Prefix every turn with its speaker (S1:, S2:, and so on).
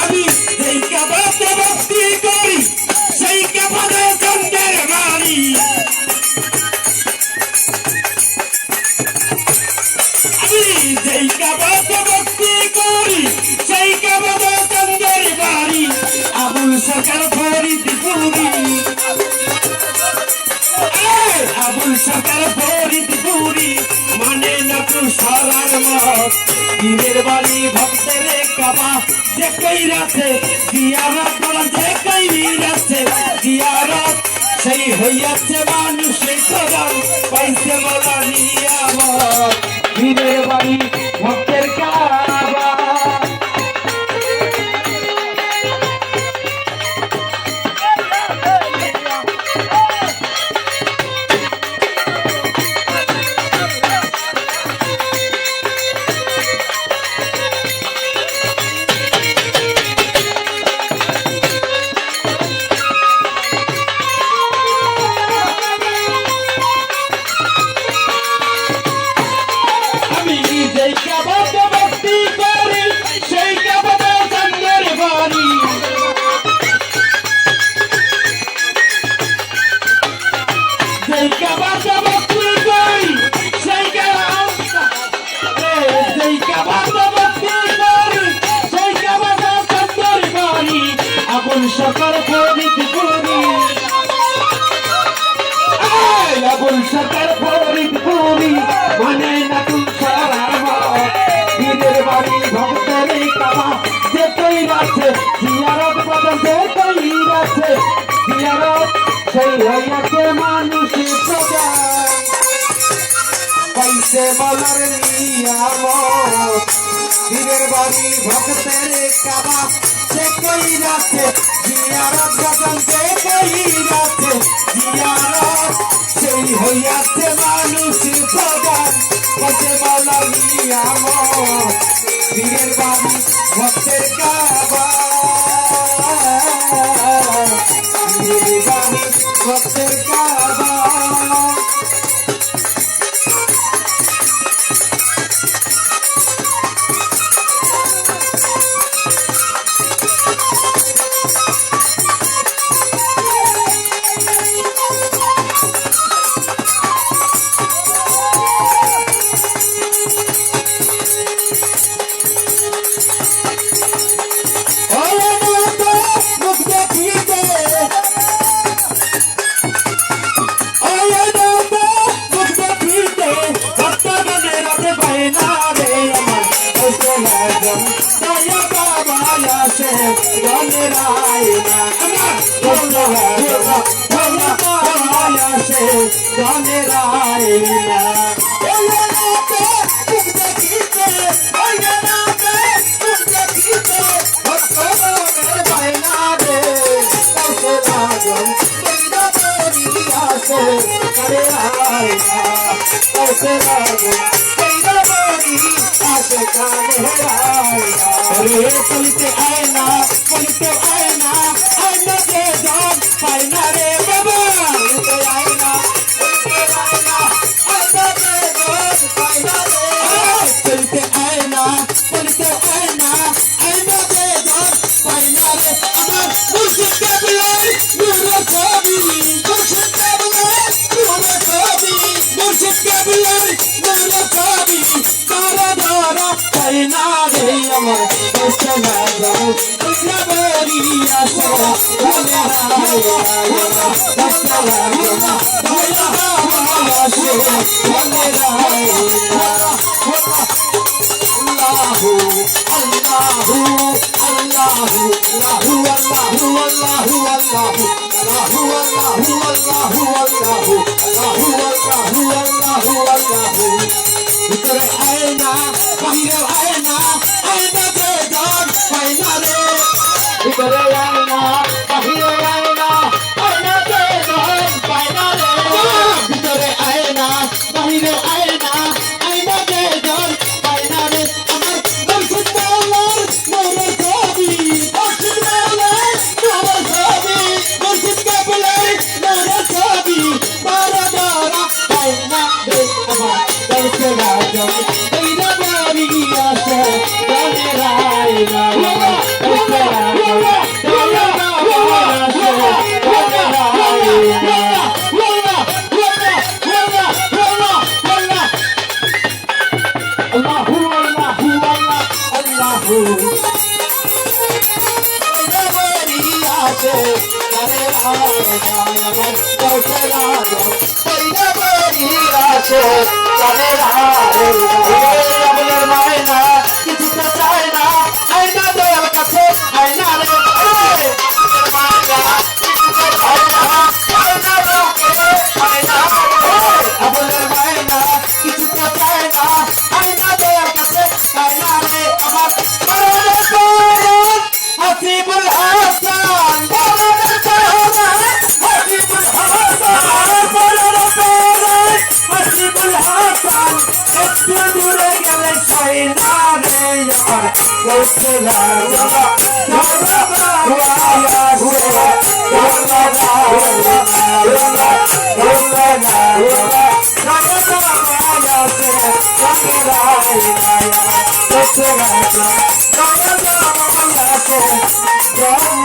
S1: আমি যেই কাবাতে ভক্তি করি সেই কাবাতে চন্দ্রের বাড়ি আমি যেই কাবাতে ভক্তি করি সেই কাবাতে চন্দ্রের বাড়ি আবুল সরকার ফরিদপুরি আবুল সরকার ফরিদপুরি মানে না তু সারার মত পীরের বাড়ি ভক্তের কাবা যে কইরাছে জিয়ারত করা যে কইরাছে জিয়ারত সেই হইয়াছে মানুষের প্রধান পাইছে মোলা নিয়ামত পীরের বাড়ি ভক্তের কাবা সরকার ফরিদপুরি আবুল সরকার ফরিদপুরি মানে না তুম সারার মত পীরের বাড়ি ভক্তের কাবা যে কইরাছে জিয়ারত বদল যে কইরাছে জিয়ারত সেই হইয়াছে মানুষের প্রধান পাইছে মোলার নিয়ামত পীরের বাড়ি ভক্তের কাবা যে কইরাছে জিয়ারত বদল যে কইরাছে জিয়ারত সেই হইয়াছে মানুষের প্রধান পাইছে মোলার নিয়ামত পীরের বাড়ি ভক্তের কাবা পীরের বাড়ি ভক্তের কাবা চলতে আয়না চলতে আয়না আয়না যে জন পায় না রে বাবা চলতে আয়না আয়না যে জন পায় না রে চলতে আয়না আয়না যে জন পায় না রে আমার মুর্শিদ কেবলাই নূর কবি মুর্শিদ কেবলাই নূর কবি মুর্শিদ কেবলাই নূর কবি তারা ধরা পায় না রে আমার চলা যাও তোমরা বরিয়া সরা বলে ভিতরে আয়না বাহিরে আয়না আয়না যে জন পায় না রে ভিতরে আয়না বাহিরে আয়না আয়না যে জন পায় না রে ভিতরে আয়না বাহিরে আয়না আয়না যে জন পায় না রে আমার মুর্শিদ মাওলার নূরের ছবি মুর্শিদ মাওলার নূরের ছবি মুর্শিদ কেবলাই নূরের ছবি তারা তারা পায় না রে আমার দর্শনা যাও এই রাবারি আসে মায়না কিছু তো চায় না আয়না দয়াল কাছে আয়না রে আবুলের মায়না কিছু তো চায় না আয়না দয়াল কাছে আয়না রে আমার হাসিবুল হাসান হাসিবুল হাসান একটু দূরে গেলে চাইনা রে আমার কৌশলা Jai